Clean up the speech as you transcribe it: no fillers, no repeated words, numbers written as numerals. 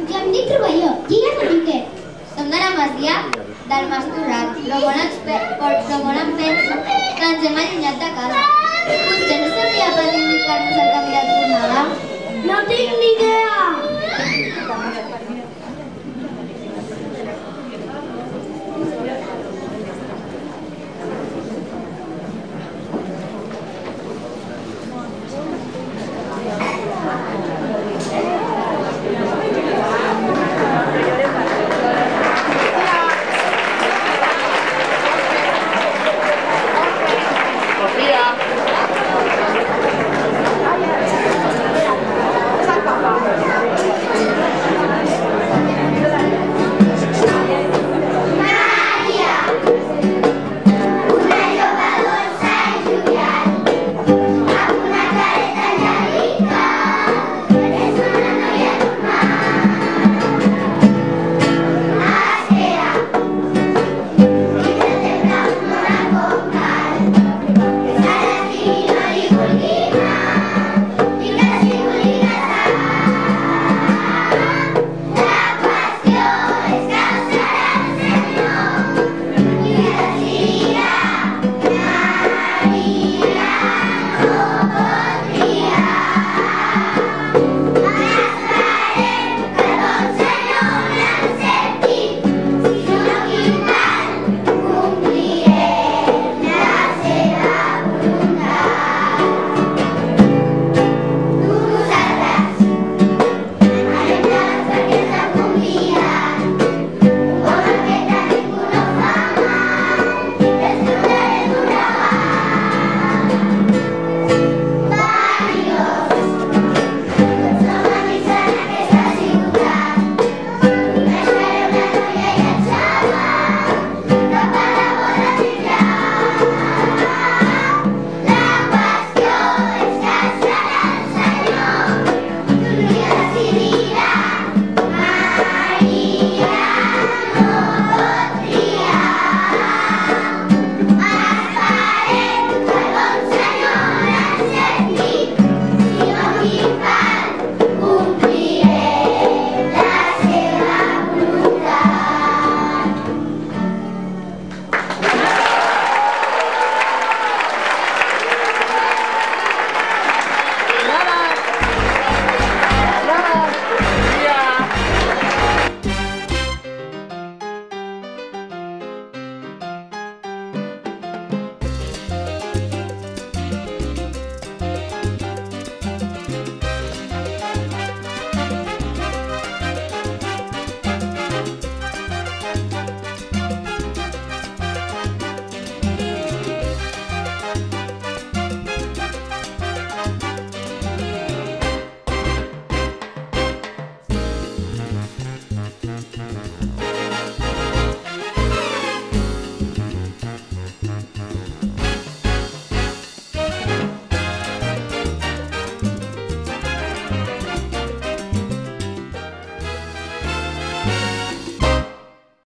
Ja em dic Rovelló, digue'm a mi què? Som de la masia del Mas Torrat, però molt em penso que ens hem allunyat de casa. Potser no sabria per indicar-nos el camí de tornada? No tinc ni idea!